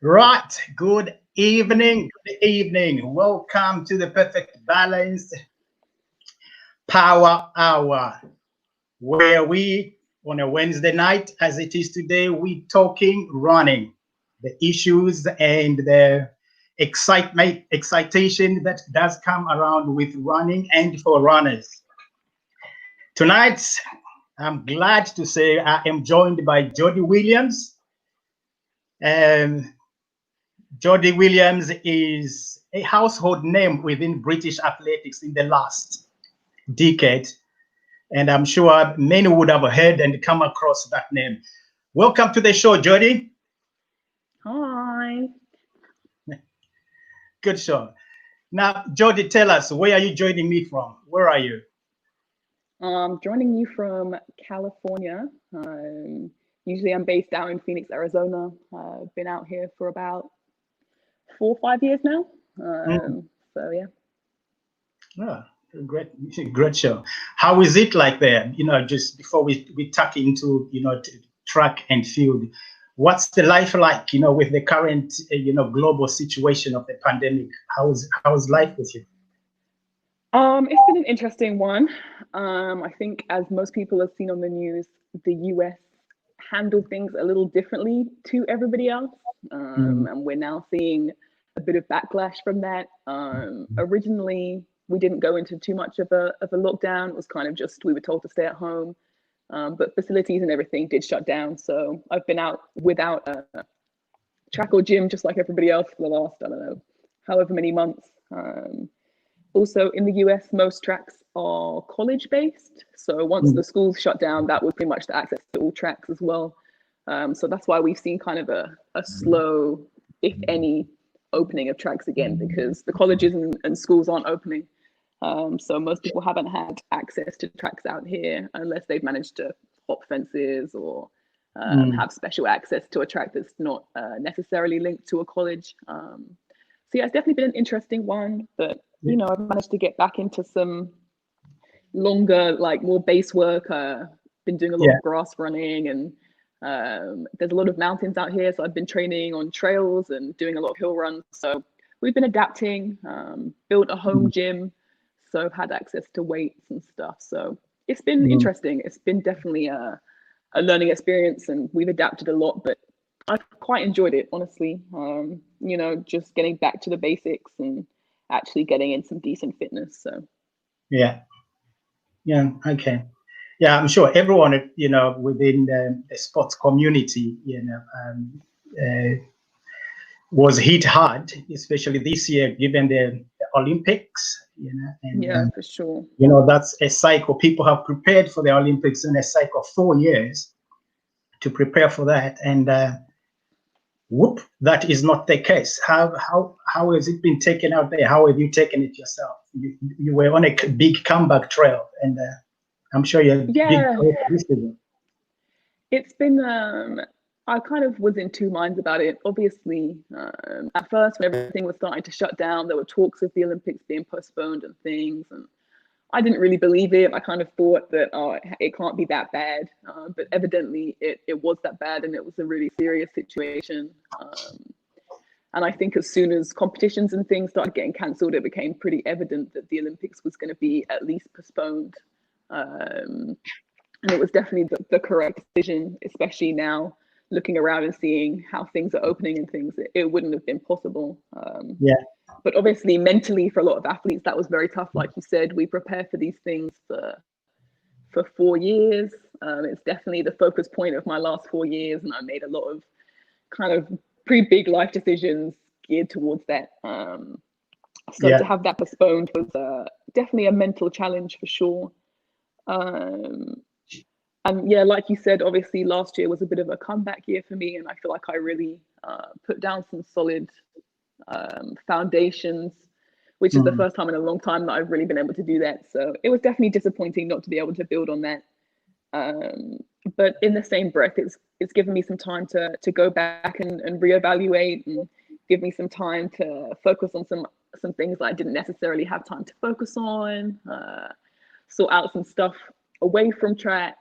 Right. Good evening. Good evening. Welcome to the Perfect Balanced Power Hour, where we, on a Wednesday night, as it is today, we talking running, the issues and the excitation that does come around with running and for runners. Tonight, I'm glad to say I am joined by Jodie Williams. Um, Jodie Williams is a household name within British athletics in the last decade, and I'm sure many would have heard and come across that name. Welcome to the show, Jodie. Hi. Good show. Now, Jodie, tell us, where are you joining me from? Where are you? Joining you from California. Usually I'm based out in Phoenix, Arizona. I've been out here for about 4 or 5 years now. So yeah. Oh, great show. How is it like there? Just before we tuck into, track and field, what's the life like, with the current, global situation of the pandemic? How's life with you? It's been an interesting one. I think as most people have seen on the news, the US handled things a little differently to everybody else. And we're now seeing a bit of backlash from that. Originally, we didn't go into too much of a lockdown. It was kind of just we were told to stay at home, but facilities and everything did shut down. So I've been out without a track or gym, just like everybody else, for the last, I don't know, however many months. Also, in the US, most tracks are college-based. So once the schools shut down, that was pretty much the access to all tracks as well. So that's why we've seen kind of a slow, if any, opening of tracks again, because the colleges and schools aren't opening. So most people haven't had access to tracks out here unless they've managed to hop fences or have special access to a track that's not necessarily linked to a college. So yeah, it's definitely been an interesting one, but I've managed to get back into some longer, like more base work. Been doing a lot of grass running, and there's a lot of mountains out here, so I've been training on trails and doing a lot of hill runs. So we've been adapting, built a home gym, so I've had access to weights and stuff. So it's been interesting. It's been definitely a learning experience, and we've adapted a lot, but I've quite enjoyed it, honestly. Just getting back to the basics and actually getting in some decent fitness. So Yeah. Okay. Yeah, I'm sure everyone, within the sports community, was hit hard, especially this year, given the Olympics, and yeah, for sure. That's a cycle. People have prepared for the Olympics in a cycle of 4 years to prepare for that, and whoop, that is not the case. How has it been taken out there? How have you taken it yourself? You were on a big comeback trail, and I'm sure you're big criticism. It's been I kind of was in two minds about it. Obviously, at first when everything was starting to shut down, there were talks of the Olympics being postponed and things, and I didn't really believe it. I kind of thought that it can't be that bad, but evidently it was that bad, and it was a really serious situation. And I think as soon as competitions and things started getting cancelled, it became pretty evident that the Olympics was going to be at least postponed. And it was definitely the correct decision, especially now looking around and seeing how things are opening and things. It wouldn't have been possible. But obviously mentally for a lot of athletes, that was very tough. Like you said, we prepare for these things for 4 years. It's definitely the focus point of my last 4 years. And I made a lot of kind of pretty big life decisions geared towards that. So to have that postponed was definitely a mental challenge for sure. And yeah, like you said, obviously last year was a bit of a comeback year for me, and I feel like I really put down some solid foundations, which is the first time in a long time that I've really been able to do that. So it was definitely disappointing not to be able to build on that. But in the same breath, it's given me some time to go back and reevaluate, and give me some time to focus on some things that I didn't necessarily have time to focus on, sort out some stuff away from track.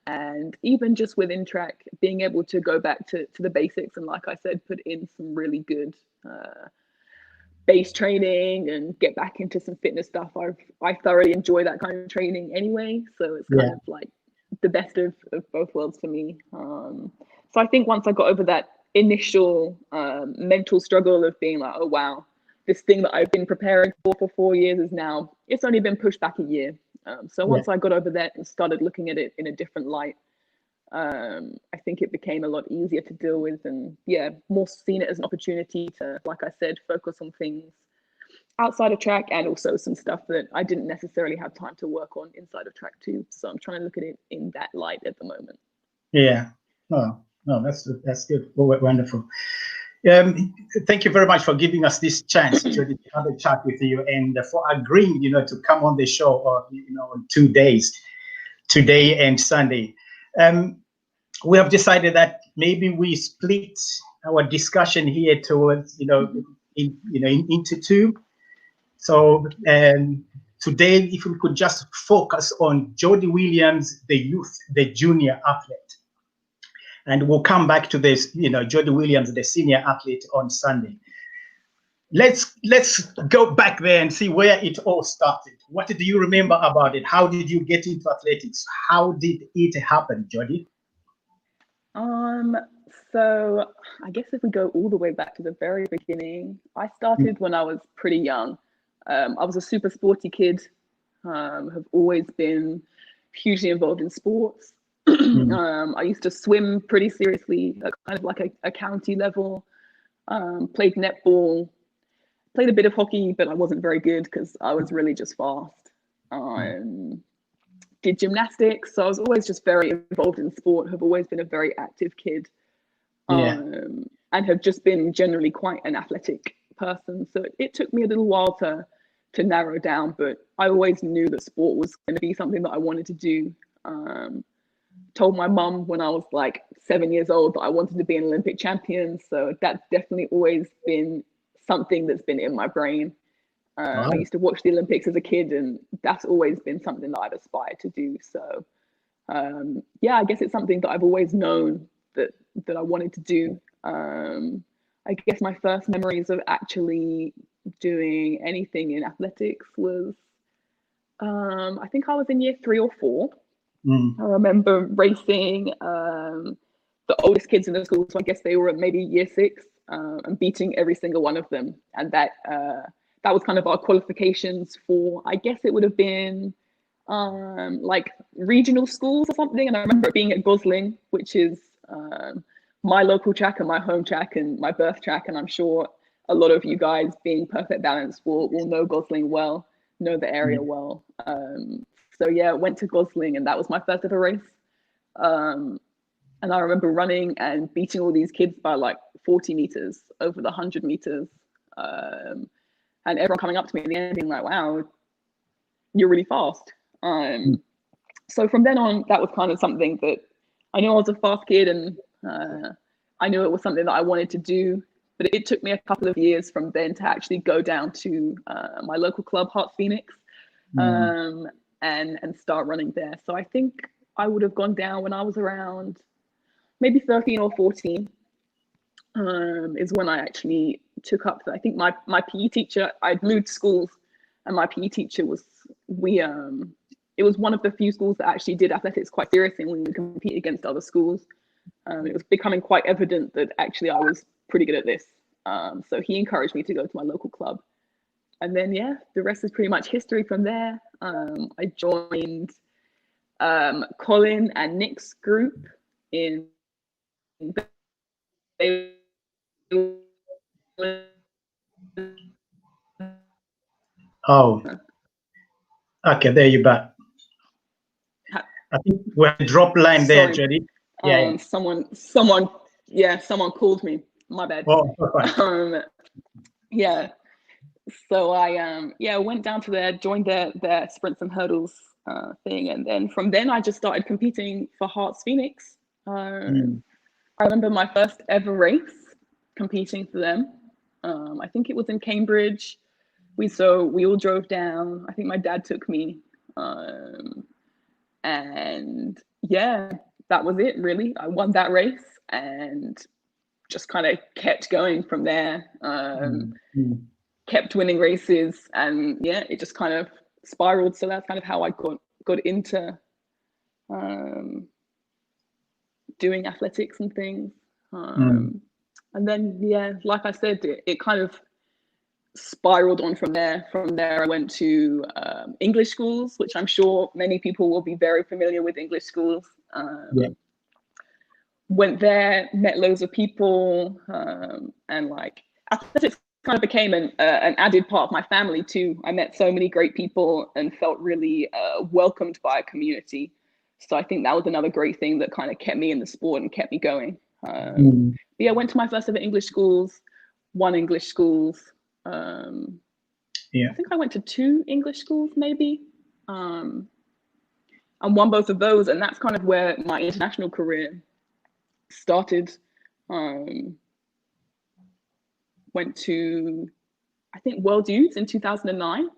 And even just within track, being able to go back to the basics and, like I said, put in some really good base training and get back into some fitness stuff. I thoroughly enjoy that kind of training anyway, so it's kind of like the best of both worlds for me. So I think once I got over that initial mental struggle of being like, oh wow, this thing that I've been preparing for 4 years is now, it's only been pushed back a year. So once I got over that and started looking at it in a different light, I think it became a lot easier to deal with, and yeah, more seen it as an opportunity to, like I said, focus on things outside of track and also some stuff that I didn't necessarily have time to work on inside of track too. So I'm trying to look at it in that light at the moment. Yeah. Oh, no, that's good. Wonderful. Thank you very much for giving us this chance to have a chat with you, and for agreeing, to come on the show, on 2 days, today and Sunday. We have decided that maybe we split our discussion here towards, into two. So today, if we could just focus on Jodie Williams, the junior athlete. And we'll come back to this, Jodie Williams, the senior athlete, on Sunday. Let's go back there and see where it all started. What do you remember about it? How did you get into athletics? How did it happen, Jodie? So I guess if we go all the way back to the very beginning, I started when I was pretty young. I was a super sporty kid, have always been hugely involved in sports. I used to swim pretty seriously at kind of like a county level, played netball, played a bit of hockey, but I wasn't very good because I was really just fast. Did gymnastics, so I was always just very involved in sport, have always been a very active kid, and have just been generally quite an athletic person. So it took me a little while to narrow down, but I always knew that sport was going to be something that I wanted to do. Told my mum when I was like 7 years old that I wanted to be an Olympic champion. So that's definitely always been something that's been in my brain. I used to watch the Olympics as a kid, and that's always been something that I've aspired to do. So I guess it's something that I've always known that I wanted to do. I guess my first memories of actually doing anything in athletics was, I think I was in year 3 or 4. I remember racing the oldest kids in the school, so I guess they were at maybe year 6, and beating every single one of them. And that was kind of our qualifications for, I guess it would have been like regional schools or something. And I remember it being at Gosling, which is my local track and my home track and my birth track. And I'm sure a lot of you guys, being Perfect Balance, will know Gosling well, know the area well. So yeah, went to Gosling, and that was my first ever race. And I remember running and beating all these kids by like 40 meters over the 100 meters. And everyone coming up to me at the end being like, wow, you're really fast. So from then on, that was kind of something that I knew I was a fast kid, and I knew it was something that I wanted to do. But it took me a couple of years from then to actually go down to my local club, Hearts Phoenix, and start running there. So I think I would have gone down when I was around maybe 13 or 14, is when I actually took up. I think my PE teacher, I'd moved schools, and my PE teacher was, it was one of the few schools that actually did athletics quite seriously, and we would compete against other schools. It was becoming quite evident that actually I was pretty good at this. So he encouraged me to go to my local club. And then, yeah, the rest is pretty much history from there. I joined Colin and Nick's group in... Oh, okay, there you back. I think we had a drop line there, Jodie. Yeah. Someone called me. My bad. Oh, right. Yeah. So I went down to there, joined their sprints and hurdles thing, and then from then I just started competing for Hearts Phoenix. I remember my first ever race competing for them. I think it was in Cambridge. We all drove down. I think my dad took me, And yeah, that was it really. I won that race and just kind of kept going from there. Kept winning races, and yeah, it just kind of spiraled. So that's kind of how I got into doing athletics and things. And then yeah, like I said, it kind of spiraled on from there. From there, I went to English schools, which I'm sure many people will be very familiar with English schools. Went there, met loads of people, and like athletics kind of became an added part of my family too. I met so many great people and felt really welcomed by a community. So I think that was another great thing that kind of kept me in the sport and kept me going. But yeah, I went to my first ever English schools, one English schools. I think I went to 2 English schools maybe, and won both of those. And that's kind of where my international career started. Went to, I think, World Youth in 2009.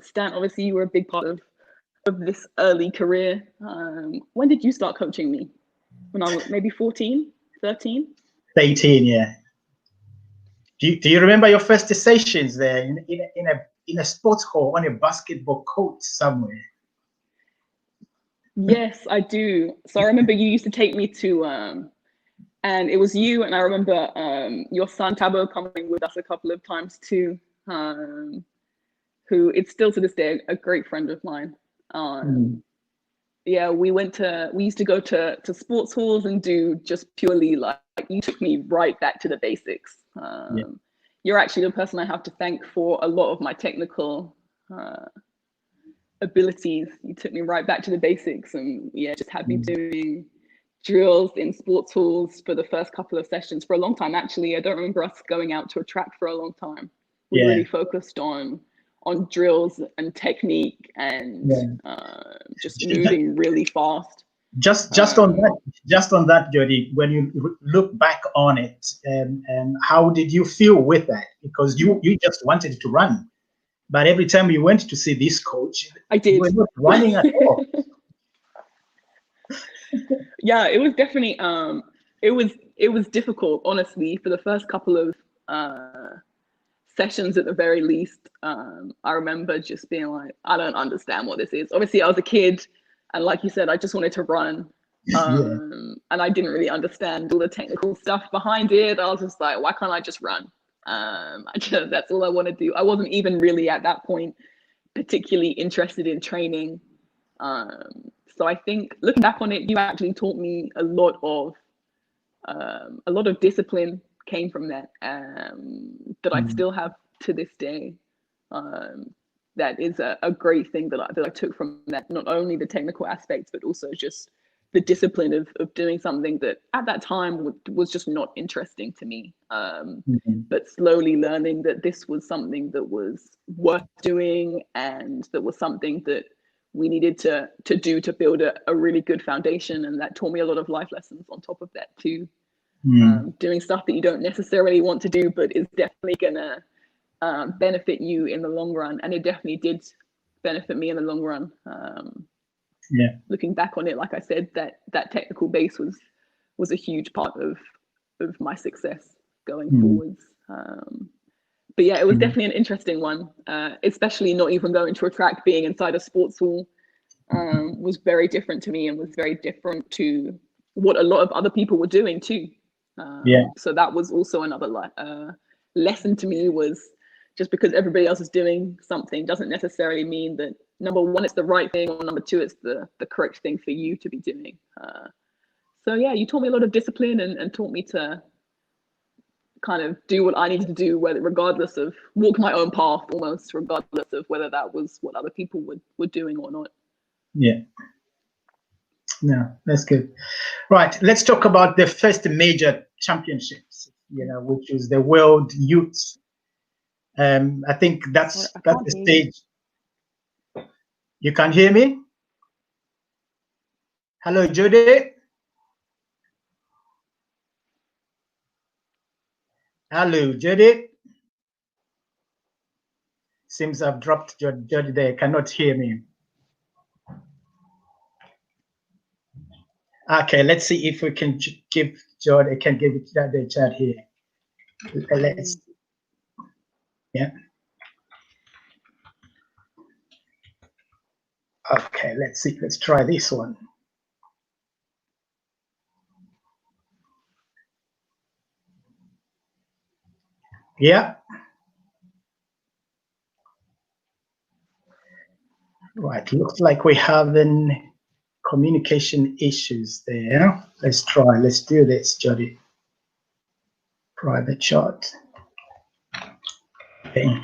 Stan, obviously you were a big part of this early career. When did you start coaching me? When I was maybe 14, 13? 18, yeah. Do you remember your first sessions there in a sports hall on a basketball court somewhere? Yes, I do. So I remember you used to take me to, and it was you, and I remember your son Tabo coming with us a couple of times too, who it's still to this day a great friend of mine. Yeah, we used to go to sports halls and do just purely like you took me right back to the basics. You're actually the person I have to thank for a lot of my technical abilities. You took me right back to the basics, and yeah, just had me doing drills in sports halls for the first couple of sessions for a long time. Actually, I don't remember us going out to a track for a long time. We really focused on drills and technique and just moving really fast. Just on that, Jodie, when you look back on it, how did you feel with that? Because you just wanted to run, but every time you went to see this coach, I did. you were not running at all. Yeah, it was definitely it was difficult, honestly, for the first couple of sessions at the very least. I remember just being like, I don't understand what this is. Obviously I was a kid, and like you said, I just wanted to run, and I didn't really understand all the technical stuff behind it. I was just like, why can't I just run? That's all I want to do. I wasn't even really at that point particularly interested in training. So I think looking back on it, you actually taught me a lot of discipline came from that, that I still have to this day. That is a great thing that I took from that, not only the technical aspects, but also just the discipline of doing something that at that time was just not interesting to me. But slowly learning that this was something that was worth doing, and that was something that we needed to do to build a really good foundation. And that taught me a lot of life lessons on top of that too. Doing stuff that you don't necessarily want to do, but is definitely gonna benefit you in the long run. And it definitely did benefit me in the long run. Looking back on it, like I said, that technical base was a huge part of my success going forwards. But yeah, it was definitely an interesting one, especially not even going to a track, being inside a sports hall was very different to me, and was very different to what a lot of other people were doing too. So that was also another lesson to me, was just because everybody else is doing something doesn't necessarily mean that, number one, it's the right thing, or number two, it's the correct thing for you to be doing. So yeah, you taught me a lot of discipline, and taught me to kind of do what I needed to do, regardless of walk my own path, almost regardless of whether that was what other people were doing or not. Yeah. No, that's good. Right, let's talk about the first major championships, which is the World Youth. I think that's the stage. You can hear me? Hello, Jodie. Hello, Jodie. Seems I've dropped Jodie there. Cannot hear me. Okay, let's see if we can give Jodie. I can give it the chat here. Let's, yeah. Okay, let's see. Let's try this one. Yeah. Right. Looks like we're having communication issues there. Let's try. Let's do this, Jodie. Private chat. Okay.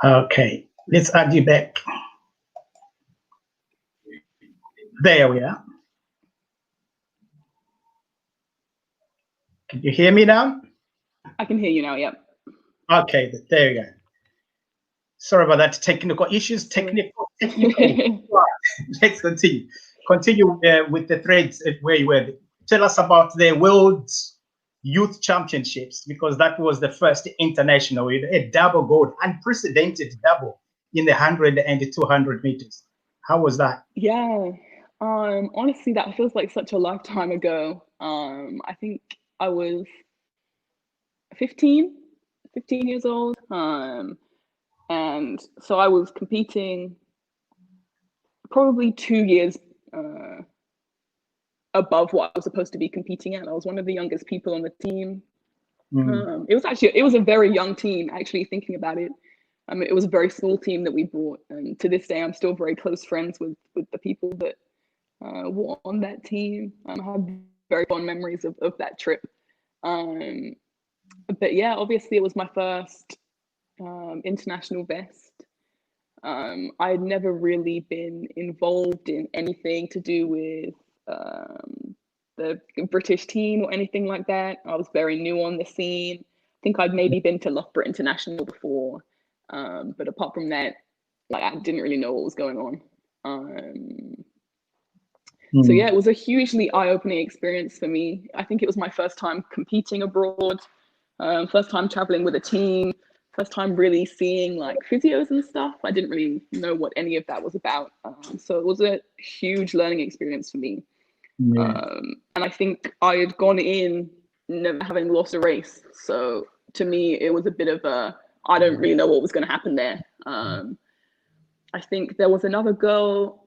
Okay. Let's add you back. There we are. Can you hear me now? I can hear you now. Yep. Okay, there you go. Sorry about that. Technical issues. Technical. Let's continue. Continue with the threads where you were. Tell us about the World Youth Championships, because that was the first international with a double gold, unprecedented double in the 100 and 200 meters. How was that? Yeah. Honestly, that feels like such a lifetime ago. I think I was 15 years old. And so I was competing probably 2 years above what I was supposed to be competing at. I was one of the youngest people on the team. It was a very young team, actually, thinking about it. It was a very small team that we brought, and to this day, I'm still very close friends with the people that were on that team. I have very fond memories of that trip. But yeah, obviously, it was my first international vest. I had never really been involved in anything to do with the British team or anything like that. I was very new on the scene. I think I'd maybe been to Loughborough International before, but apart from that, like, I didn't really know what was going on. So yeah, it was a hugely eye-opening experience for me. I think it was my first time competing abroad, first time traveling with a team, first time really seeing like physios and stuff. I didn't really know what any of that was about. So it was a huge learning experience for me. Yeah. And I think I had gone in never having lost a race. So to me, it was a bit of a, I don't really know what was going to happen there. I think there was another girl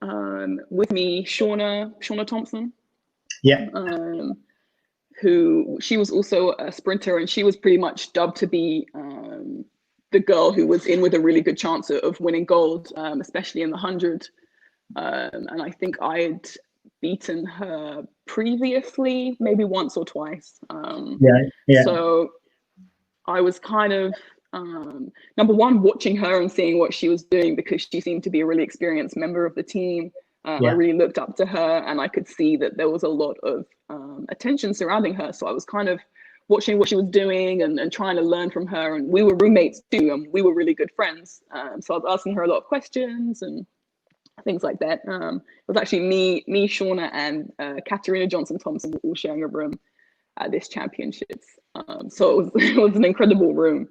with me, Shauna Thompson. Yeah. Who, she was also a sprinter, and she was pretty much dubbed to be the girl who was in with a really good chance of winning gold, especially in the 100. And I think I'd beaten her previously, maybe once or twice. Yeah. So I was kind of, number one, watching her and seeing what she was doing, because she seemed to be a really experienced member of the team. I really looked up to her, and I could see that there was a lot of attention surrounding her. So I was kind of watching what she was doing and trying to learn from her. And we were roommates too, and we were really good friends. So I was asking her a lot of questions and things like that. It was actually me, Shauna, and Katarina Johnson-Thompson were all sharing a room at this championships. So it was an incredible room.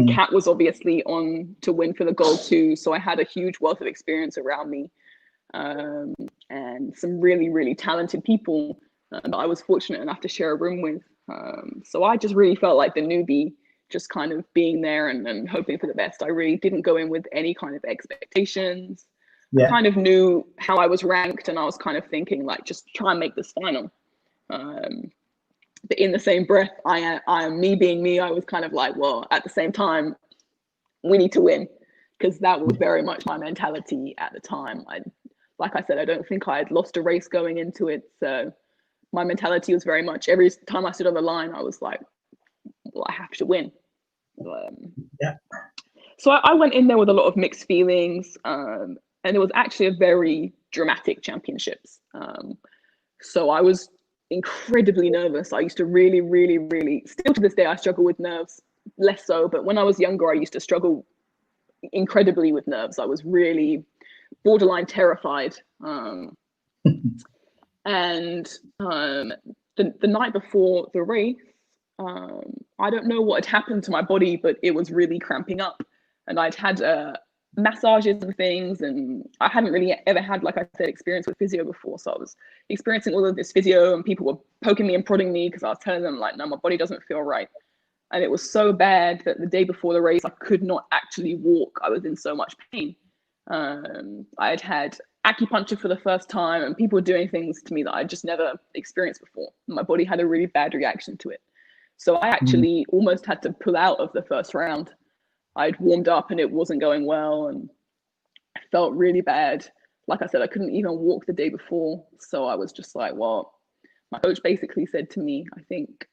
Kat was obviously on to win for the gold too. So I had a huge wealth of experience around me, and some really, really talented people that I was fortunate enough to share a room with. So I just really felt like the newbie, just kind of being there and hoping for the best. I really didn't go in with any kind of expectations. I kind of knew how I was ranked, and I was kind of thinking like, just try and make this final. But in the same breath, I am me being me. I was kind of like, well, at the same time, we need to win, because that was very much my mentality at the time. Like I said, I don't think I had lost a race going into it. So my mentality was very much, every time I stood on the line, I was like, well, I have to win. So I went in there with a lot of mixed feelings, and it was actually a very dramatic championships. So I was incredibly nervous. I used to really, really, really, still to this day, I struggle with nerves, less so, but when I was younger, I used to struggle incredibly with nerves. I was really borderline terrified. And the night before the race, I don't know what had happened to my body, but it was really cramping up. And I'd had massages and things, and I hadn't really ever had, like I said, experience with physio before. So I was experiencing all of this physio, and people were poking me and prodding me because I was telling them, like, no, my body doesn't feel right. And it was so bad that the day before the race, I could not actually walk. I was in so much pain. I had had acupuncture for the first time, and people were doing things to me that I just never experienced before. My body had a really bad reaction to it. So I actually almost had to pull out of the first round. I'd warmed up and it wasn't going well, and I felt really bad. Like I said, I couldn't even walk the day before. So I was just like, well, my coach basically said to me, I think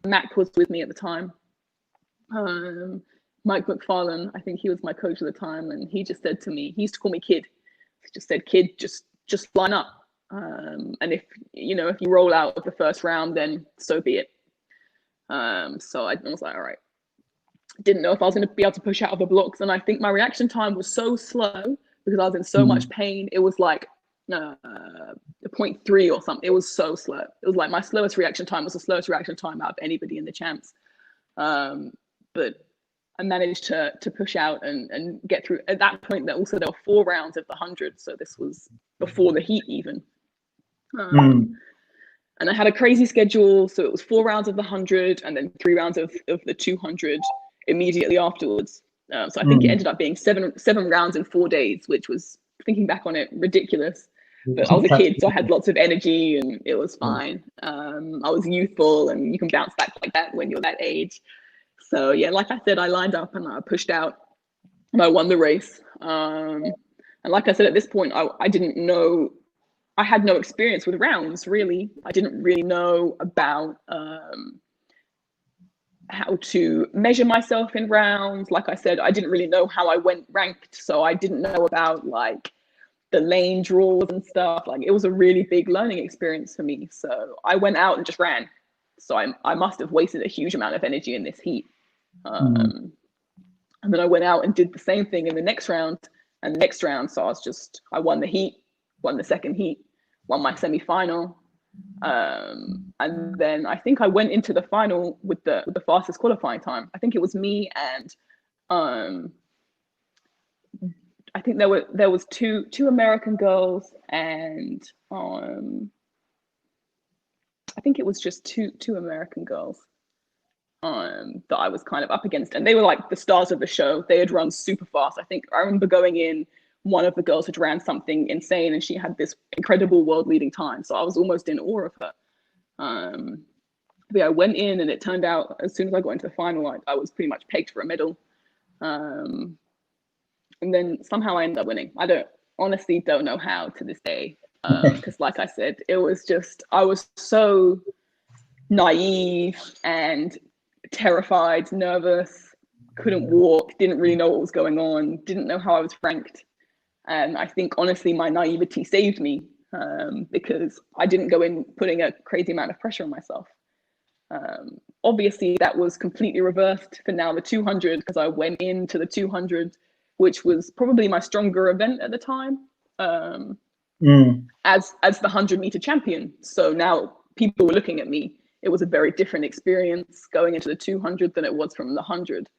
Mac was with me at the time. Mike McFarlane, I think he was my coach at the time, and he just said to me, he used to call me kid. He just said, kid, just line up. And if you roll out of the first round, then so be it. So I was like, all right. Didn't know if I was going to be able to push out of the blocks. And I think my reaction time was so slow because I was in so much pain. It was like 0.3 or something. It was so slow. It was like my slowest reaction time was the slowest reaction time out of anybody in the champs. But I managed to push out and get through. At that point, there were 4 rounds of the 100. So this was before the heat even. And I had a crazy schedule. So it was 4 rounds of the 100 and then 3 rounds of the 200 immediately afterwards. So I think it ended up being seven rounds in 4 days, which was, thinking back on it, ridiculous. But I was a kid, so I had lots of energy and it was fine. I was youthful, and you can bounce back like that when you're that age. So yeah, like I said, I lined up and I pushed out and I won the race. And like I said, at this point, I didn't know, I had no experience with rounds, really. I didn't really know about how to measure myself in rounds. Like I said, I didn't really know how I went ranked. So I didn't know about like the lane draws and stuff. Like, it was a really big learning experience for me. So I went out and just ran. So I must have wasted a huge amount of energy in this heat. And then I went out and did the same thing in the next round and the next round. So I won the heat, won the second heat, won my semi-final. And then I think I went into the final with the fastest qualifying time. I think it was me and I think there was two American girls, and I think it was just two American girls that I was kind of up against, and they were like the stars of the show. They had run super fast. I think I remember going in, one of the girls had ran something insane and she had this incredible world leading time. So I was almost in awe of her. But yeah, I went in and it turned out as soon as I got into the final, I was pretty much pegged for a medal. And then somehow I ended up winning. I honestly don't know how to this day. Because like I said, it was just, I was so naive and terrified, nervous, couldn't walk, didn't really know what was going on, didn't know how I was ranked. And I think honestly, my naivety saved me because I didn't go in putting a crazy amount of pressure on myself. Obviously, that was completely reversed for now the 200, because I went into the 200, which was probably my stronger event at the time, as the 100-meter champion. So now people were looking at me. It was a very different experience going into the 200 than it was from the 100.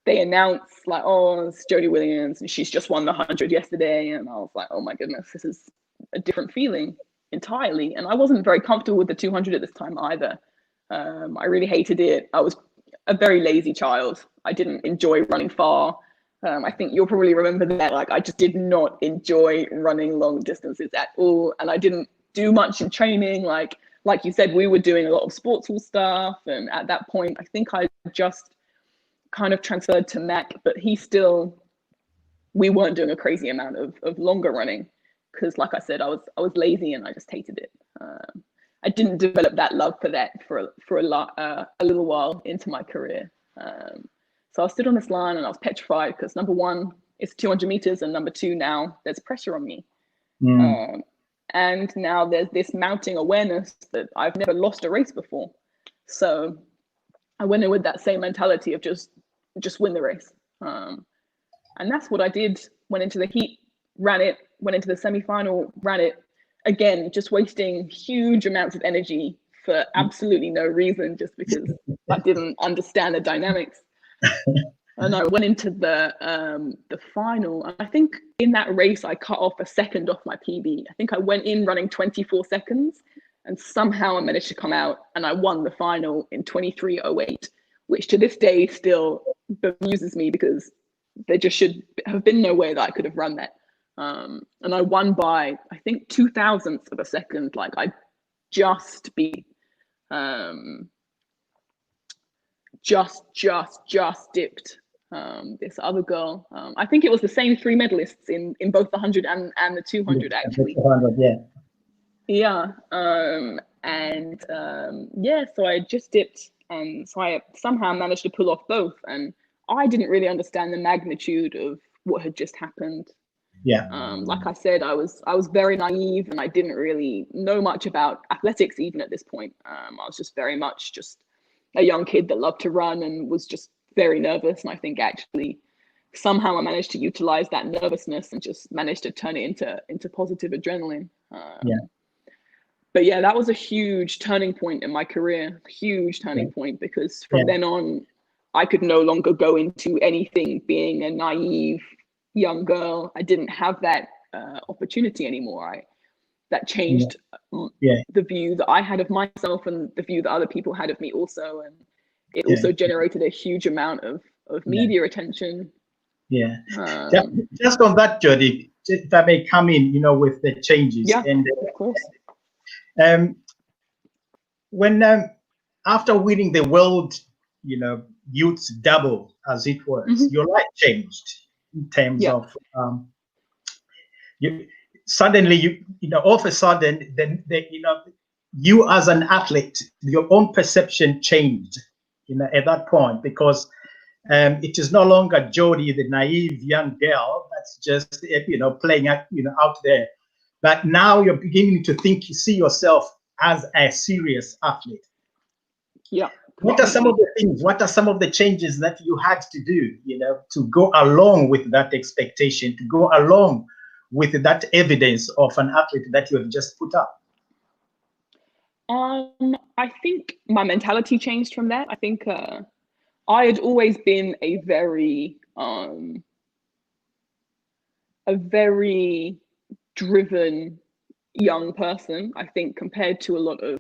They announced like, oh, it's Jodie Williams and she's just won the 100 yesterday. And I was like, oh my goodness, this is a different feeling entirely. And I wasn't very comfortable with the 200 at this time either. I really hated it. I was a very lazy child. I didn't enjoy running far. I think you'll probably remember that. Like, I just did not enjoy running long distances at all. And I didn't do much in training. Like you said, we were doing a lot of sports hall stuff. And at that point, I think I just kind of transferred to Mac, but we weren't doing a crazy amount of longer running because, like I said, I was lazy and I just hated it. I didn't develop that love for that for a little while into my career. So I stood on this line and I was petrified because number one, it's 200 meters, and number two, now there's pressure on me. And now there's this mounting awareness that I've never lost a race before. So I went in with that same mentality of just win the race. And that's what I did. Went into the heat, ran it, went into the semi-final, ran it. Again, just wasting huge amounts of energy for absolutely no reason, just because I didn't understand the dynamics. And I went into the final. And I think in that race, I cut off a second off my PB. I think I went in running 24 seconds, and somehow I managed to come out and I won the final in 23:08, which to this day still bemuses me, because there just should have been no way that I could have run that. And I won by, I think, 0.02 of a second. Like, I just beat, just dipped this other girl. I think it was the same 3 medalists in both the 100 and the 200, actually. 200, yeah. Yeah. Yeah, so I just dipped, and so I somehow managed to pull off both. And I didn't really understand the magnitude of what had just happened. Yeah. Like I said, I was very naive, and I didn't really know much about athletics even at this point. I was just very much just a young kid that loved to run and was just very nervous. And I think actually somehow I managed to utilize that nervousness and just managed to turn it into positive adrenaline. Yeah. But yeah, that was a huge turning point in my career, huge turning point, because from then on, I could no longer go into anything being a naive young girl. I didn't have that opportunity anymore. That changed the view that I had of myself and the view that other people had of me also. And it also generated a huge amount of media attention. Yeah. Just on that, Jodie, if I may come in, with the changes. Yeah, and of course. When after winning the world, youth double, as it was, your life changed in terms of suddenly all of a sudden, then you as an athlete, your own perception changed, at that point, because it is no longer Jodie, the naive young girl that's just playing out there, but now you're beginning to see yourself as a serious athlete. Yeah. What are some of the things? What are some of the changes that you had to do, to go along with that expectation, to go along with that evidence of an athlete that you have just put up? I think my mentality changed from that. I think I had always been a very driven young person. I think compared to a lot of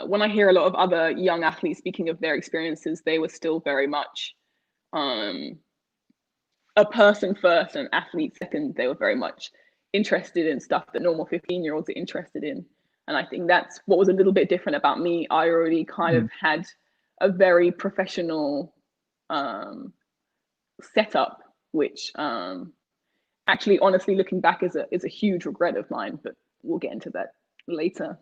when I hear a lot of other young athletes speaking of their experiences, they were still very much a person first and athlete second. They were very much interested in stuff that normal 15-year-olds are interested in. And I think that's what was a little bit different about me. I already kind of had a very professional setup, which actually, honestly, looking back is a huge regret of mine, but we'll get into that later.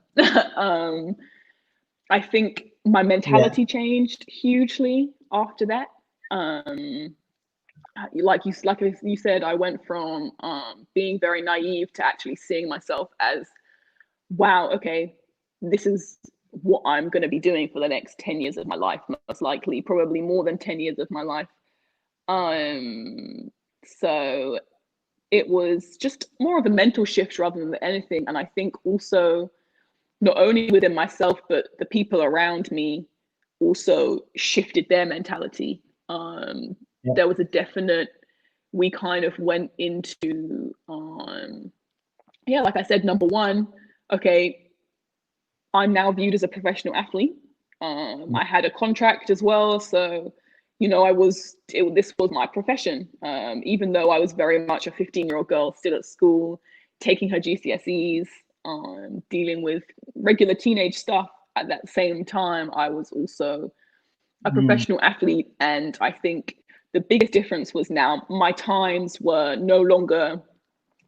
I think my mentality changed hugely after that. Like you said, I went from being very naive to actually seeing myself as, wow, okay, this is what I'm going to be doing for the next 10 years of my life, most likely, probably more than 10 years of my life. So it was just more of a mental shift rather than anything. And I think also, not only within myself, but the people around me also shifted their mentality. There was a definite, we kind of went into, like I said, number one, okay, I'm now viewed as a professional athlete. I had a contract as well. So, this was my profession. Even though I was very much a 15-year-old girl still at school, taking her GCSEs, dealing with regular teenage stuff. At that same time, I was also a professional athlete. And I think the biggest difference was now my times were no longer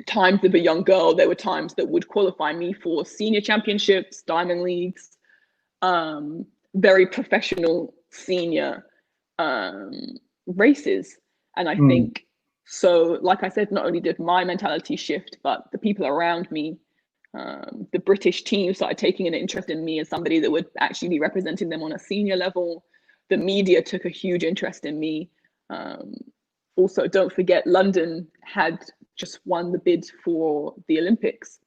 times of a young girl. There were times that would qualify me for senior championships, diamond leagues, very professional senior races. And I think, so like I said, not only did my mentality shift, but the people around me, the British team started taking an interest in me as somebody that would actually be representing them on a senior level. the media took a huge interest in me. Also, don't forget, London had just won the bid for the Olympics.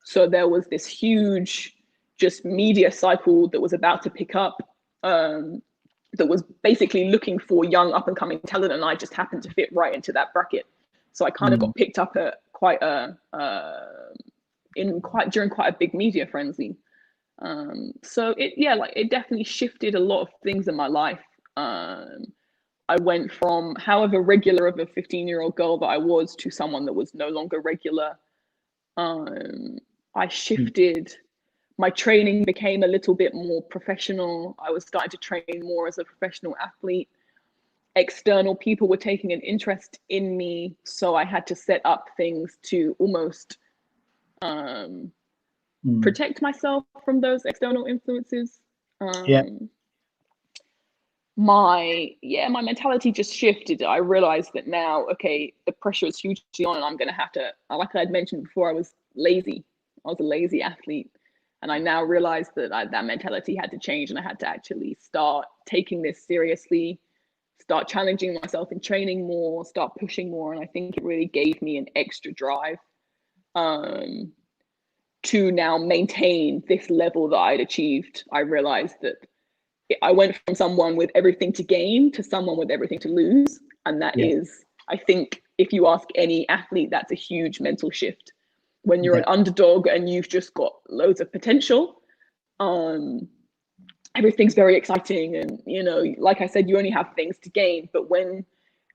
So there was this huge just media cycle that was about to pick up, that was basically looking for young up and coming talent, and I just happened to fit right into that bracket. So I kind of got picked up at during quite a big media frenzy. So it definitely shifted a lot of things in my life. I went from however regular of a 15-year-old girl that I was to someone that was no longer regular. I shifted, my training became a little bit more professional. I was starting to train more as a professional athlete. External people were taking an interest in me, so I had to set up things to almost protect myself from those external influences. My mentality just shifted. I realized that now, okay, the pressure is hugely on, and I'm going to have to, like I'd mentioned before, I was lazy. I was a lazy athlete. And I now realized that that mentality had to change, and I had to actually start taking this seriously, start challenging myself in training more, start pushing more. And I think it really gave me an extra drive to now maintain this level that I'd achieved. I realized that I went from someone with everything to gain to someone with everything to lose. And that is, I think, if you ask any athlete, that's a huge mental shift. When you're an underdog and you've just got loads of potential, everything's very exciting. And, you know, like I said, you only have things to gain. But when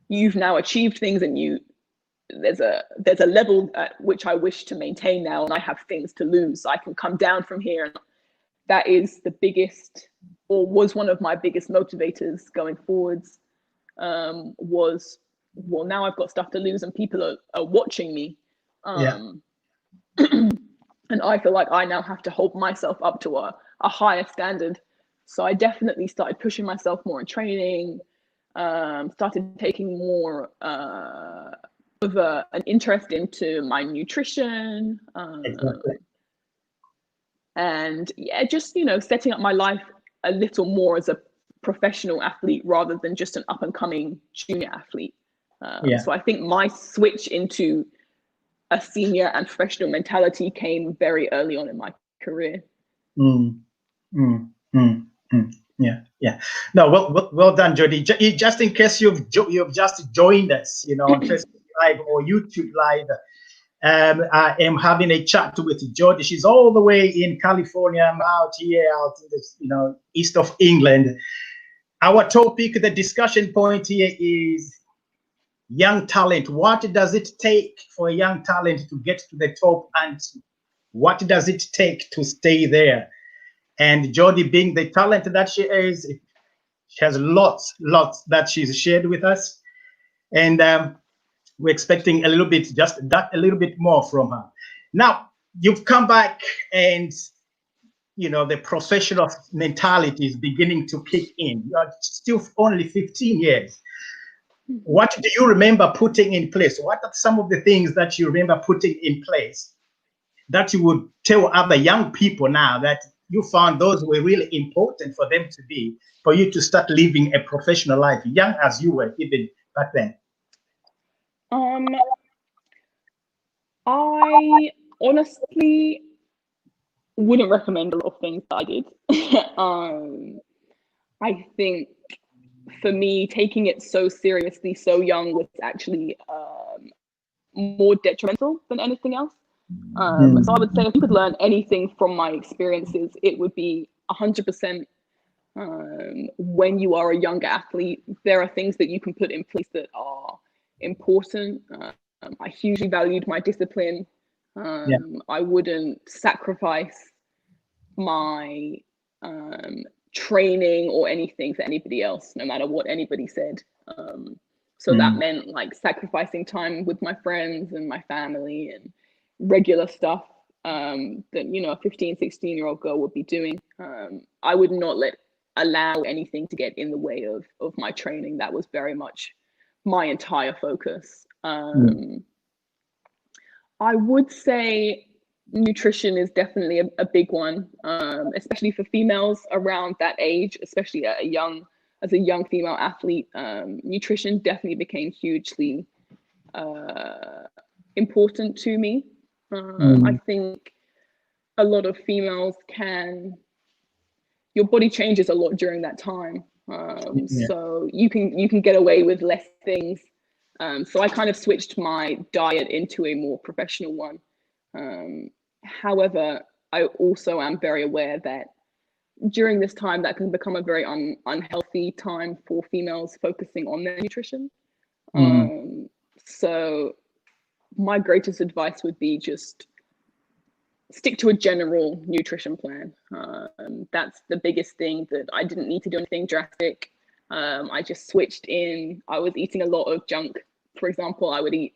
you've now achieved things and there's a level at which I wish to maintain now, and I have things to lose, so I can come down from here. And that is the biggest, or was one of my biggest motivators going forwards, was, well, now I've got stuff to lose and people are watching me. And I feel like I now have to hold myself up to a higher standard. So I definitely started pushing myself more in training, started taking more of an interest into my nutrition. And just, you know, setting up my life a little more as a professional athlete rather than just an up and coming junior athlete. So I think my switch into a senior and professional mentality came very early on in my career. Yeah. No, well done, Jodie. Just in case you've just joined us, you know, on Facebook Live or YouTube Live, I am having a chat with Jodie. She's all the way in California. I'm out in the, you know, east of England. Our topic, the discussion point here is young talent. What does it take for a young talent to get to the top, and what does it take to stay there? And Jodie, being the talent that she is, she has lots that she's shared with us, and we're expecting a little bit more from her. Now, you've come back, and you know the professional mentality is beginning to kick in. You're still only 15 years. What do you remember putting in place? What are some of the things that you remember putting in place that you would tell other young people now that you found those were really important for them to be, for you to start living a professional life, young as you were even back then? I honestly wouldn't recommend a lot of things that I did. I think for me, taking it so seriously so young was actually more detrimental than anything else. So I would say if you could learn anything from my experiences, it would be 100% when you are a younger athlete, there are things that you can put in place that are important. I hugely valued my discipline. I wouldn't sacrifice my training or anything for anybody else, no matter what anybody said. So that meant like sacrificing time with my friends and my family and regular stuff that, you know, a 15, 16-year-old girl would be doing. I would not allow anything to get in the way of my training. That was very much my entire focus. I would say nutrition is definitely a big one, especially for females around that age, especially as a young female athlete. Nutrition definitely became hugely important to me. I think a lot of females your body changes a lot during that time. So you can get away with less things. So I kind of switched my diet into a more professional one. However, I also am very aware that during this time that can become a very unhealthy time for females focusing on their nutrition. So my greatest advice would be just stick to a general nutrition plan. That's the biggest thing, that I didn't need to do anything drastic. I just switched in. I was eating a lot of junk. For example, I would eat,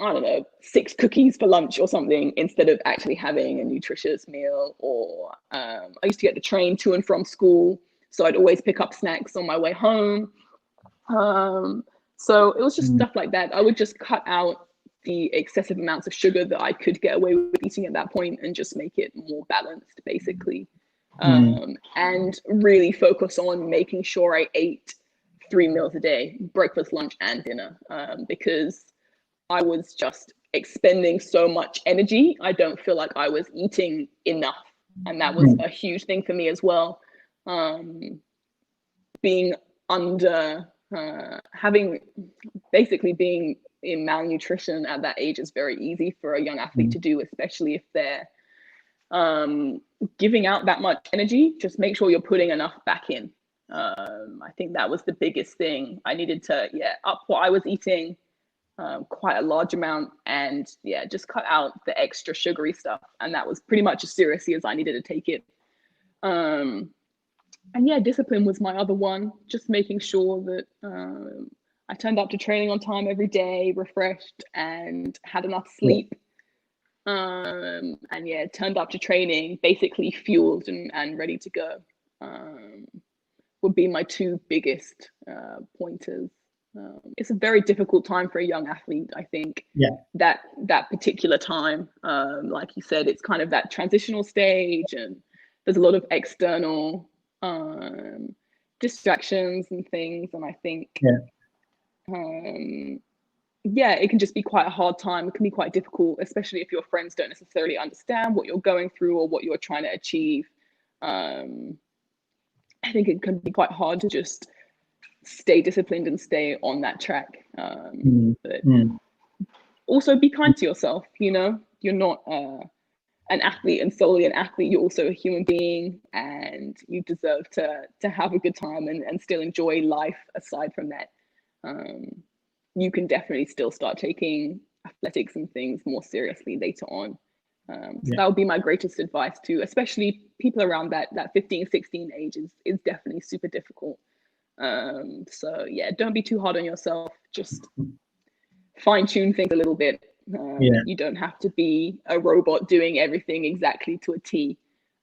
I don't know, 6 cookies for lunch or something instead of actually having a nutritious meal. Or I used to get the train to and from school, so I'd always pick up snacks on my way home. So it was just stuff like that. I would just cut out the excessive amounts of sugar that I could get away with eating at that point and just make it more balanced, basically. And really focus on making sure I ate 3 meals a day, breakfast, lunch, and dinner, because I was just expending so much energy. I don't feel like I was eating enough. And that was a huge thing for me as well. Being under, being in malnutrition at that age is very easy for a young athlete to do, especially if they're giving out that much energy. Just make sure you're putting enough back in. I think that was the biggest thing. I needed to up what I was eating, quite a large amount, and just cut out the extra sugary stuff. And that was pretty much as seriously as I needed to take it. And discipline was my other one, just making sure that I turned up to training on time every day, refreshed and had enough sleep. And turned up to training basically fueled and ready to go. Would be my 2 biggest pointers. It's a very difficult time for a young athlete, I think. That particular time, like you said, it's kind of that transitional stage, and there's a lot of external distractions and things, and I think it can just be quite a hard time. It can be quite difficult, especially if your friends don't necessarily understand what you're going through or what you're trying to achieve. I think it can be quite hard to just stay disciplined and stay on that track. But also be kind to yourself. You're not an athlete and solely an athlete. You're also a human being, and you deserve to have a good time and still enjoy life aside from that. You can definitely still start taking athletics and things more seriously later on. So that would be my greatest advice to, especially people around that 15, 16 age is definitely super difficult. So don't be too hard on yourself. Just fine tune things a little bit. You don't have to be a robot doing everything exactly to a T.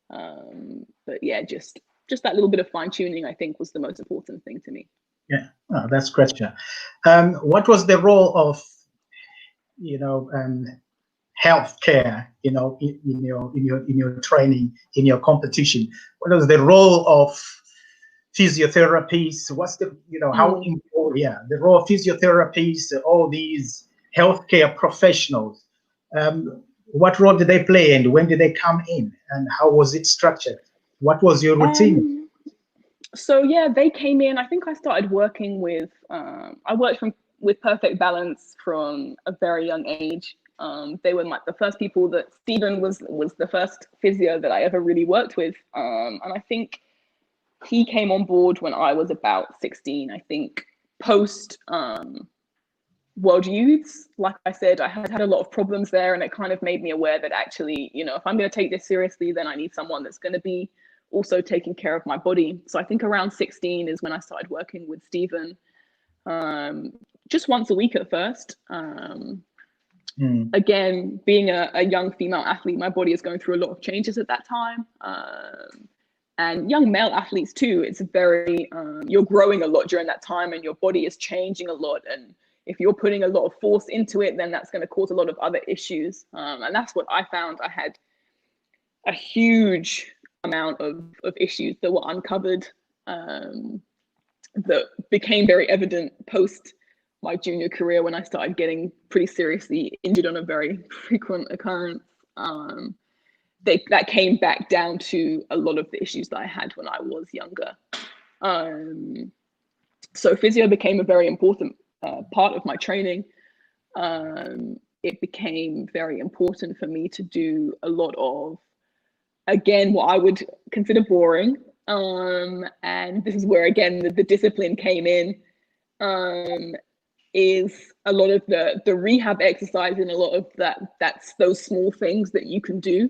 But just that little bit of fine tuning, I think, was the most important thing to me. That's great. What was the role of healthcare in your training, in your competition? What was the role of physiotherapists? What's the how important the role of physiotherapists, all these healthcare professionals? What role did they play, and when did they come in, and how was it structured? What was your routine? So they came in. I think I started working with I worked with Perfect Balance from a very young age. They were the first people that Stephen was the first physio that I ever really worked with. And I think he came on board when I was about 16. I think post World Youths, like I said, I had a lot of problems there, and it kind of made me aware that actually, if I'm going to take this seriously, then I need someone that's going to be also taking care of my body. So I think around 16 is when I started working with Stephen, just once a week at first. Again, being a young female athlete, my body is going through a lot of changes at that time. And young male athletes too, it's very, you're growing a lot during that time, and your body is changing a lot, and if you're putting a lot of force into it, then that's going to cause a lot of other issues. And that's what I found. I had a huge amount of issues that were uncovered that became very evident post my junior career, when I started getting pretty seriously injured on a very frequent occurrence. That came back down to a lot of the issues that I had when I was younger. So physio became a very important part of my training. It became very important for me to do a lot of, again, what I would consider boring. And this is where, again, the discipline came in, is a lot of the rehab exercise, and a lot of that's those small things that you can do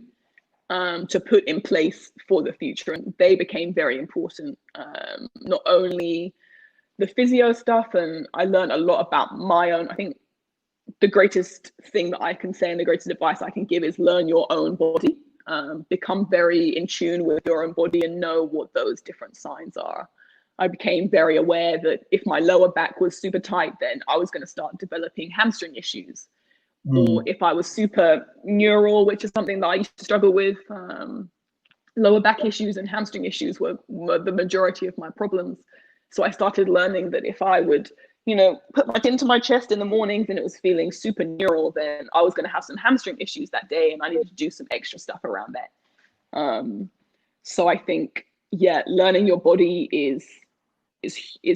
to put in place for the future. And they became very important, not only the physio stuff, and I learned a lot about my own. I think the greatest thing that I can say and the greatest advice I can give is learn your own body, become very in tune with your own body and know what those different signs are. I became very aware that if my lower back was super tight, then I was going to start developing hamstring issues. Or if I was super neural, which is something that I used to struggle with, lower back issues and hamstring issues were the majority of my problems. So I started learning that if I would, put my chin to my chest in the mornings and it was feeling super neural, then I was going to have some hamstring issues that day, and I needed to do some extra stuff around that. So I think, learning your body is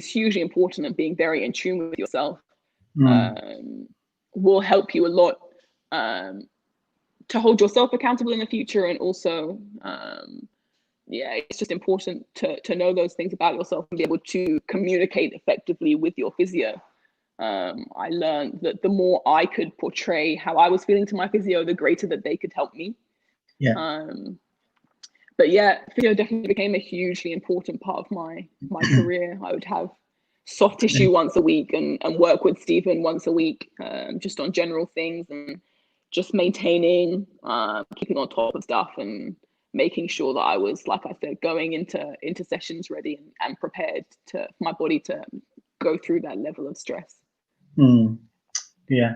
hugely important, and being very in tune with yourself will help you a lot to hold yourself accountable in the future. And also, it's just important to know those things about yourself and be able to communicate effectively with your physio. I learned that the more I could portray how I was feeling to my physio, the greater that they could help me. But physio definitely became a hugely important part of my career. I would have soft tissue once a week and work with Stephen once a week, just on general things and just maintaining, keeping on top of stuff and making sure that I was, like I said, going into sessions ready and prepared for my body to go through that level of stress. Yeah,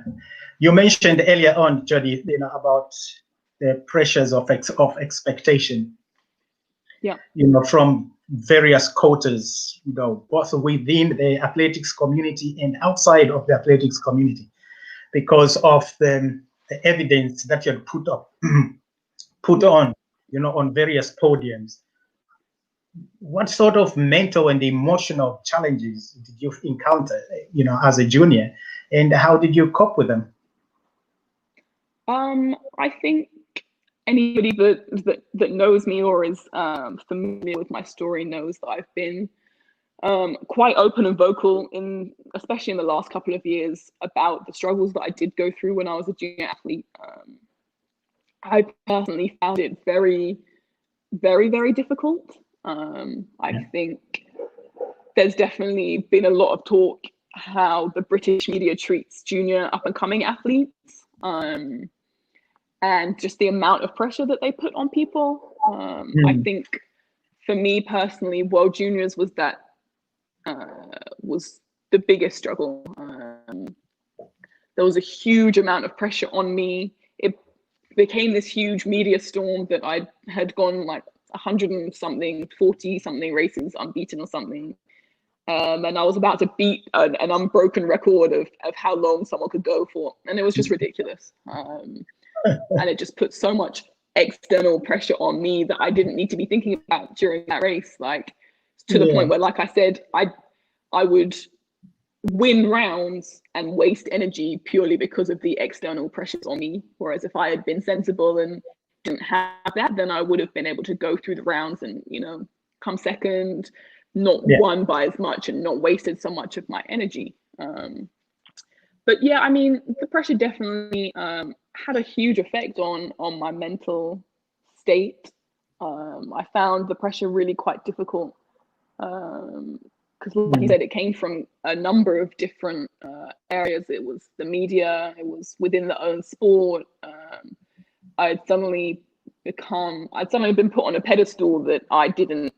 you mentioned earlier on, Jodie, about the pressures of expectation. Yeah, from various quarters, both within the athletics community and outside of the athletics community, because of the evidence that you had put on, on various podiums. What sort of mental and emotional challenges did you encounter, as a junior, and how did you cope with them? I think anybody that knows me or is familiar with my story knows that I've been quite open and vocal, especially in the last couple of years, about the struggles that I did go through when I was a junior athlete. I personally found it very, very, very difficult. I think there's definitely been a lot of talk how the British media treats junior up and coming athletes, and just the amount of pressure that they put on people. I think for me personally, World Juniors was the biggest struggle. There was a huge amount of pressure on me. It became this huge media storm that I had gone like 100 and something, 40 something races unbeaten or something. And I was about to beat an unbroken record of how long someone could go for. And it was just ridiculous. And it just put so much external pressure on me that I didn't need to be thinking about during that race. Like, to the point where, like I said, I would win rounds and waste energy purely because of the external pressures on me. Whereas if I had been sensible and didn't have that, then I would have been able to go through the rounds and, come second, not won by as much and not wasted so much of my energy. But I mean, the pressure definitely had a huge effect on my mental state. I found the pressure really quite difficult because, like you said, it came from a number of different areas. It was the media, it was within the own sport. I'd suddenly been put on a pedestal that I didn't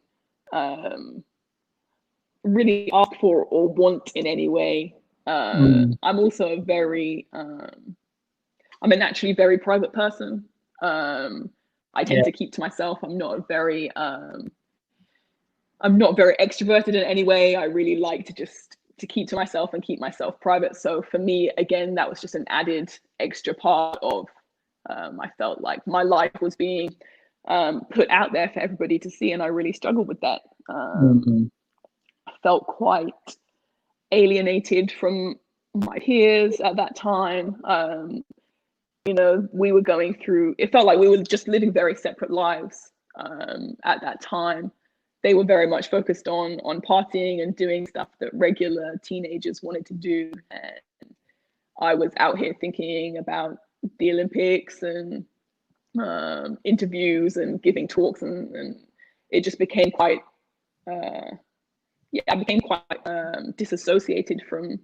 really ask for or want in any way. I'm also a very, I'm a naturally very private person. I tend to keep to myself. I'm not very extroverted in any way. I really like to keep to myself and keep myself private. So for me, again, that was just an added extra part of, I felt like my life was being put out there for everybody to see, and I really struggled with that. I felt quite alienated from my peers at that time. We were going through, it felt like we were just living very separate lives at that time. They were very much focused on partying and doing stuff that regular teenagers wanted to do. And I was out here thinking about the Olympics and interviews and giving talks, and it just became quite, I became quite disassociated from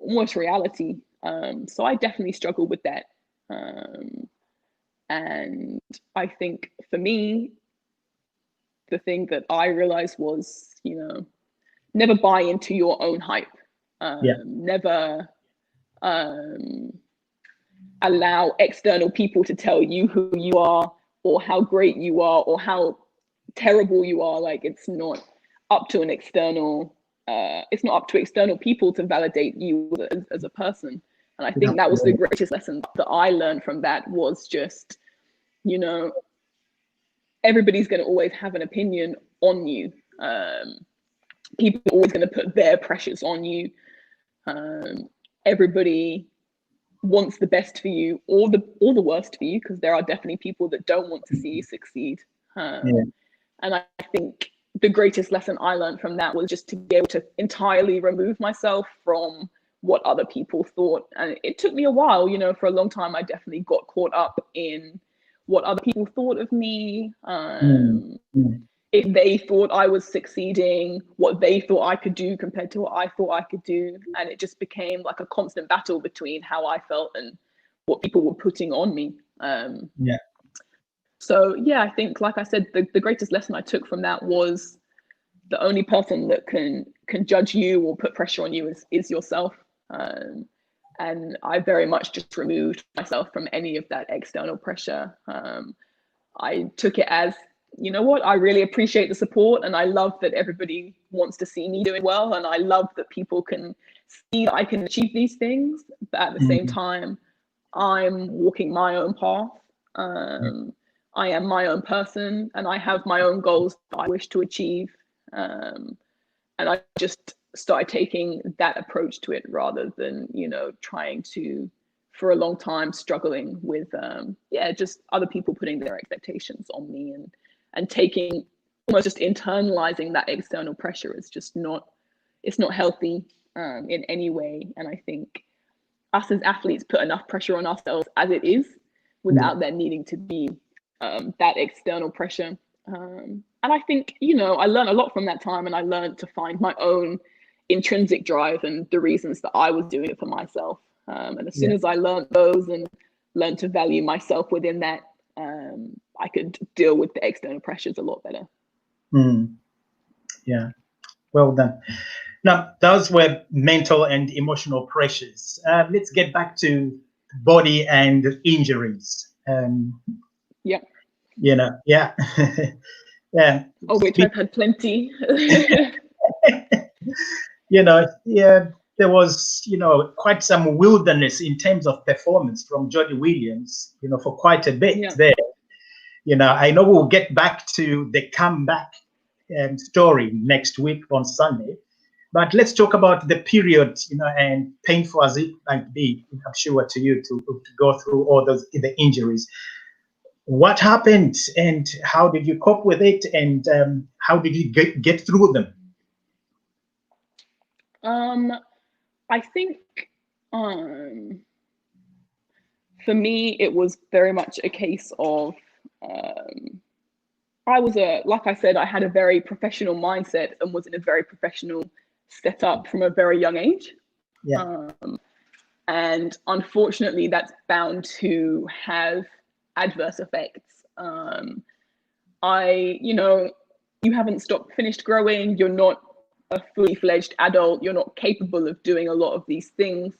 almost reality. So I definitely struggled with that. And I think for me, the thing that I realized was, never buy into your own hype. Never allow external people to tell you who you are or how great you are or how terrible you are. Like, it's not up to external people to validate you as a person. And I think that was the greatest lesson that I learned from that, was just, everybody's going to always have an opinion on you. People are always going to put their pressures on you. Everybody wants the best for you or the worst for you, because there are definitely people that don't want to see you succeed. And I think the greatest lesson I learned from that was just to be able to entirely remove myself from what other people thought. And it took me a while, for a long time. I definitely got caught up in what other people thought of me. If they thought I was succeeding, what they thought I could do compared to what I thought I could do. And it just became like a constant battle between how I felt and what people were putting on me. So I think, like I said, the greatest lesson I took from that was the only person that can judge you or put pressure on you is yourself. And I very much just removed myself from any of that external pressure. I took it as, I really appreciate the support, and I love that everybody wants to see me doing well, and I love that people can see that I can achieve these things, but at the same time, I'm walking my own path. I am my own person, and I have my own goals that I wish to achieve. And I just started taking that approach to it, rather than, trying to, for a long time, struggling with, just other people putting their expectations on me, and taking, almost just internalizing that external pressure is just it's not healthy in any way. And I think us as athletes put enough pressure on ourselves as it is, without there needing to be that external pressure. And I think, I learned a lot from that time, and I learned to find my own intrinsic drive and the reasons that I was doing it for myself. And as soon as I learned those and learned to value myself within that, I could deal with the external pressures a lot better. Yeah, well done. Now, those were mental and emotional pressures. Let's get back to body and injuries. Yeah. Oh, which I've had plenty. There was, quite some wilderness in terms of performance from Jodie Williams, for quite a bit there. I know we'll get back to the comeback story next week on Sunday, but let's talk about the period, and painful as it might be, I'm sure, to you to go through all the injuries. What happened, and how did you cope with it, and how did you get through them? I think for me, it was very much a case of like I said, I had a very professional mindset and was in a very professional setup from a very young age. And unfortunately, that's bound to have adverse effects. You haven't finished growing. You're not a fully fledged adult. You're not capable of doing a lot of these things.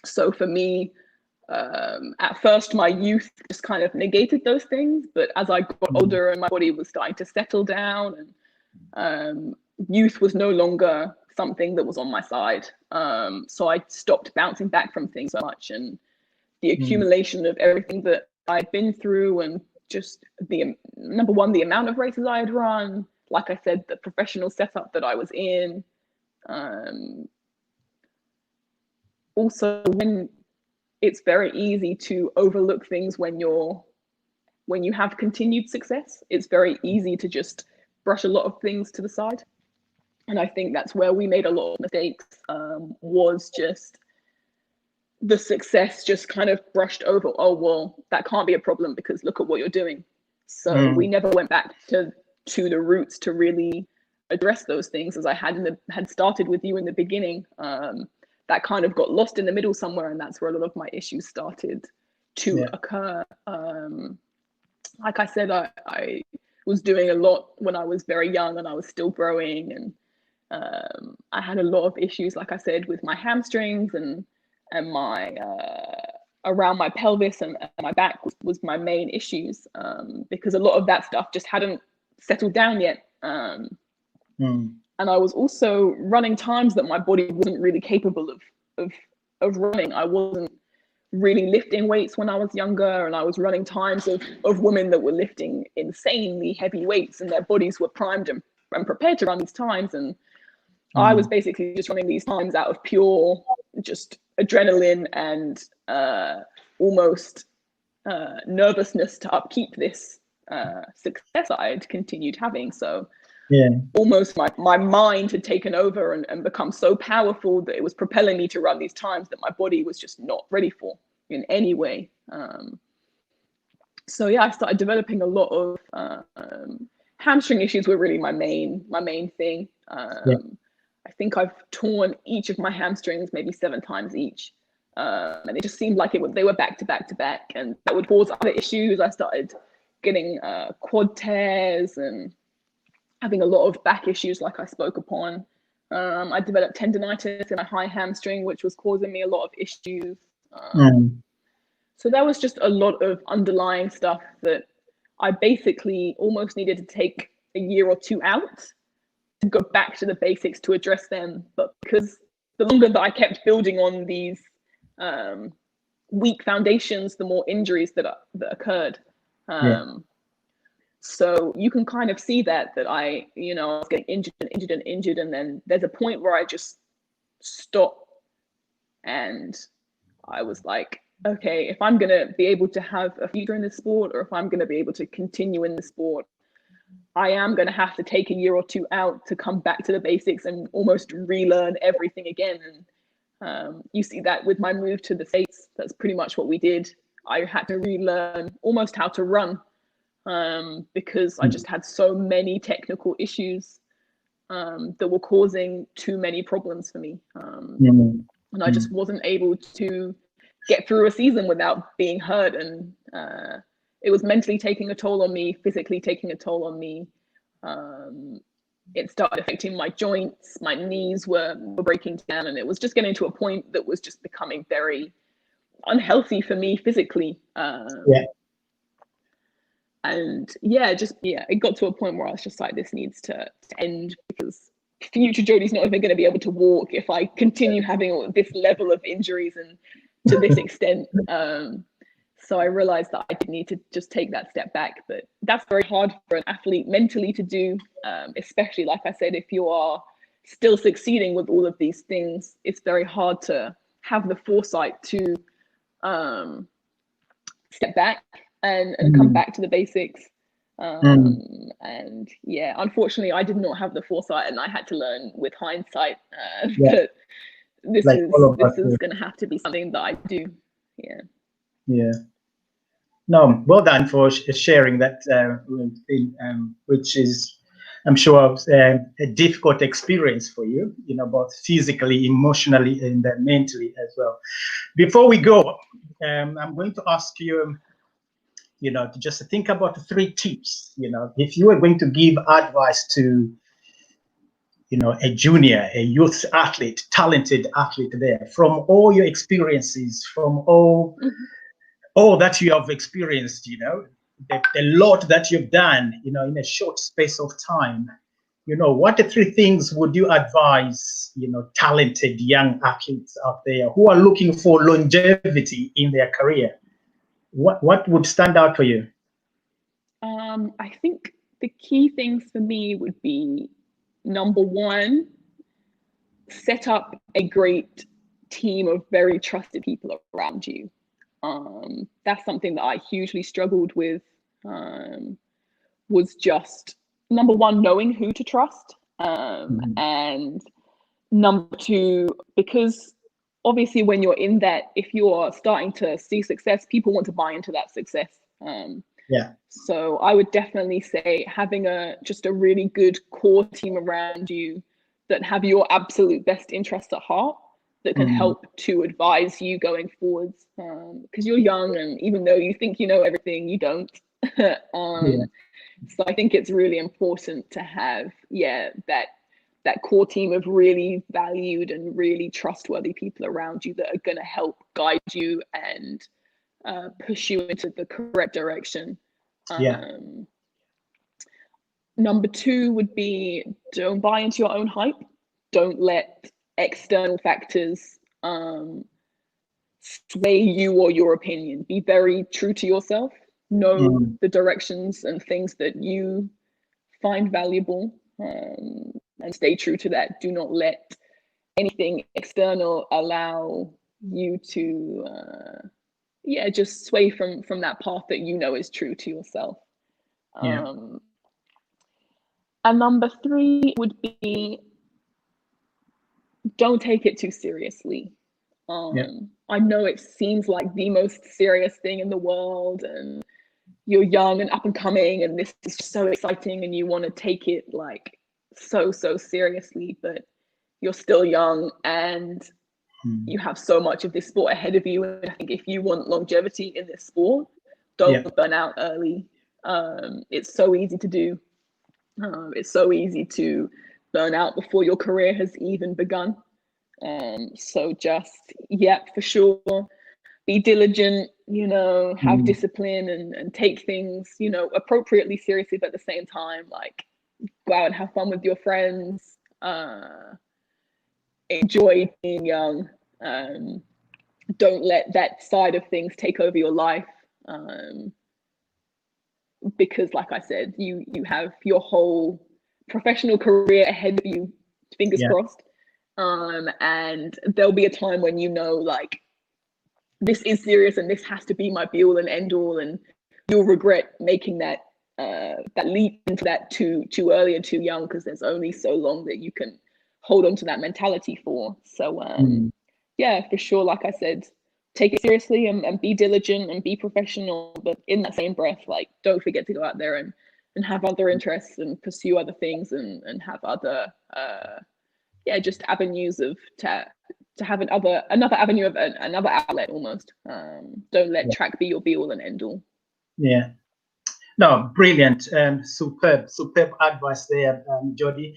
So for me, at first my youth just kind of negated those things, but as I got older and my body was starting to settle down, and youth was no longer something that was on my side. So I stopped bouncing back from things so much, and the accumulation of everything that I'd been through, and just the number one, the amount of races I had run, like I said, the professional setup that I was in. Also, when it's very easy to overlook things when you have continued success, it's very easy to just brush a lot of things to the side. And I think that's where we made a lot of mistakes, was just the success just kind of brushed over. Oh, well, that can't be a problem because look at what you're doing. So we never went back to the roots to really address those things, as I had started with you in the beginning. That kind of got lost in the middle somewhere, and that's where a lot of my issues started to occur. Like I said, I was doing a lot when I was very young, and I was still growing, and I had a lot of issues, like I said, with my hamstrings and my around my pelvis and my back was my main issues, because a lot of that stuff just hadn't settled down yet. And I was also running times that my body wasn't really capable of running. I wasn't really lifting weights when I was younger, and I was running times of women that were lifting insanely heavy weights, and their bodies were primed and prepared to run these times. And I was basically just running these times out of pure just adrenaline and almost nervousness to upkeep this success I'd continued having. So almost my mind had taken over and become so powerful that it was propelling me to run these times that my body was just not ready for in any way. So yeah, I started developing a lot of hamstring issues. Were really my main thing. I think I've torn each of my hamstrings maybe 7 times each, and it just seemed like they were back to back to back, and that would cause other issues. I started getting quad tears and having a lot of back issues, like I spoke upon. I developed tendonitis in my high hamstring, which was causing me a lot of issues. So there was just a lot of underlying stuff that I basically almost needed to take a year or 2 out to go back to the basics to address them. But because the longer that I kept building on these weak foundations, the more injuries that occurred. So you can kind of see that I was getting injured, and then there's a point where I just stopped, and I was like, okay, if I'm gonna be able to have a future in this sport, or if I'm gonna be able to continue in the sport, I am gonna have to take a year or 2 out to come back to the basics and almost relearn everything again. And you see that with my move to the States. That's pretty much what we did. I had to relearn almost how to run, because I just had so many technical issues that were causing too many problems for me. And I just wasn't able to get through a season without being hurt. And it was mentally taking a toll on me, physically taking a toll on me. It started affecting my joints, my knees were breaking down, and it was just getting to a point that was just becoming very unhealthy for me physically. And it got to a point where I was just like, this needs to end, because future Jodie's not even going to be able to walk if I continue having this level of injuries and to this extent. So I realized that I did need to just take that step back. But that's very hard for an athlete mentally to do, especially, like I said, if you are still succeeding with all of these things. It's very hard to have the foresight to step back and come back to the basics. And yeah, unfortunately, I did not have the foresight, and I had to learn with hindsight that this is going to have to be something that I do. No, well done for sharing that, which is, I'm sure, a difficult experience for you, both physically, emotionally, and mentally as well. Before we go, I'm going to ask you, to just think about 3 tips, if you were going to give advice to a junior, a youth athlete, talented athlete there, from all your experiences, from all that you have experienced, the lot that you've done, in a short space of time, what the three things would you advise, talented young athletes out there who are looking for longevity in their career? What would stand out for you? I think the key things for me would be, number one, set up a great team of very trusted people around you. That's something that I hugely struggled with, was just, number one, knowing who to trust. And number two, because obviously when you're in that, if you're starting to see success, people want to buy into that success. So I would definitely say having just a really good core team around you that have your absolute best interests at heart, that can help to advise you going forwards, because you're young, and even though you think you know everything, you don't. So I think it's really important to have that core team of really valued and really trustworthy people around you that are going to help guide you and push you into the correct direction. Number two would be, don't buy into your own hype. Don't let external factors sway you or your opinion. Be very true to yourself. Know the directions and things that you find valuable, and stay true to that. Do not let anything external allow you to just sway from that path that you know is true to yourself. And number three would be, don't take it too seriously. I know it seems like the most serious thing in the world, and you're young and up and coming, and this is so exciting, and you want to take it like so seriously, but you're still young and you have so much of this sport ahead of you. And I think if you want longevity in this sport, don't burn out early. It's so easy to do. It's so easy to burn out before your career has even begun. So just, for sure, be diligent, have discipline, and take things, appropriately seriously, but at the same time, like, go out and have fun with your friends, enjoy being young. Don't let that side of things take over your life, because like I said, you have your whole professional career ahead of you, fingers crossed. And there'll be a time when like, this is serious and this has to be my be all and end all, and you'll regret making that leap into that too early and too young, because there's only so long that you can hold on to that mentality for. So for sure, like I said, take it seriously and be diligent and be professional, but in that same breath, like, don't forget to go out there and have other interests and pursue other things, and have other just avenues to have another avenue of another outlet almost. Don't let track be your be all and end all. No, brilliant. Superb advice there, Jodie.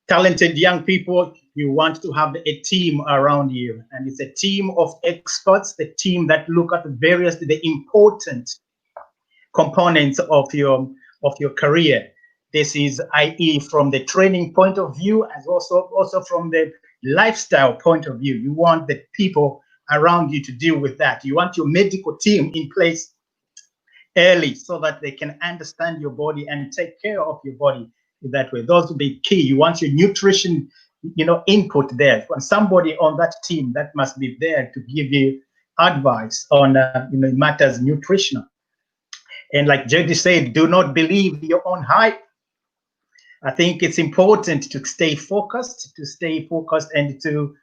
Talented young people, you want to have a team around you, and it's a team of experts, the team that look at the important components of your career. This is, i.e., from the training point of view, and also from the lifestyle point of view. You want the people around you to deal with that. You want your medical team in place early so that they can understand your body and take care of your body that way. Those will be key. You want your nutrition, input there. And somebody on that team that must be there to give you advice on, matters nutritional. And like Jodie said, do not believe your own hype. I think it's important to stay focused, and to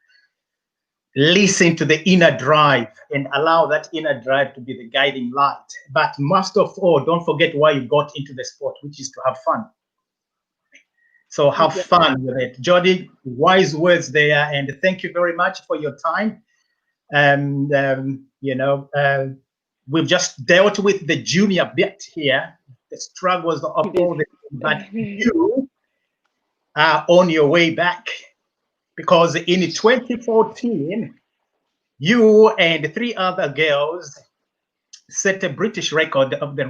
listen to the inner drive and allow that inner drive to be the guiding light. But most of all, don't forget why you got into the sport, which is to have fun. So have fun with it. Jodie, wise words there, and thank you very much for your time. We've just dealt with the junior bit here, the struggles of all the, but you are on your way back, because in 2014, you and 3 other girls set a British record of the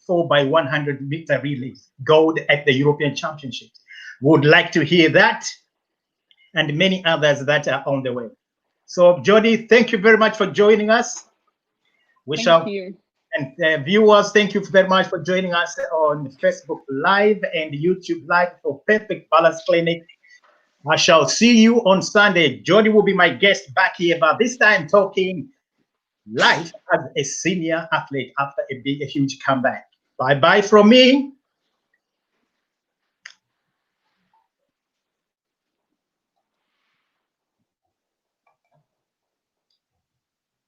4x100 meter relay gold at the European Championships. Would like to hear that, and many others that are on the way. So, Jodie, thank you very much for joining us. Thank you. And viewers, thank you very much for joining us on Facebook Live and YouTube Live for Perfect Balance Clinic. I shall see you on Sunday. Jodie will be my guest back here, but this time talking life as a senior athlete after a huge comeback. Bye-bye from me.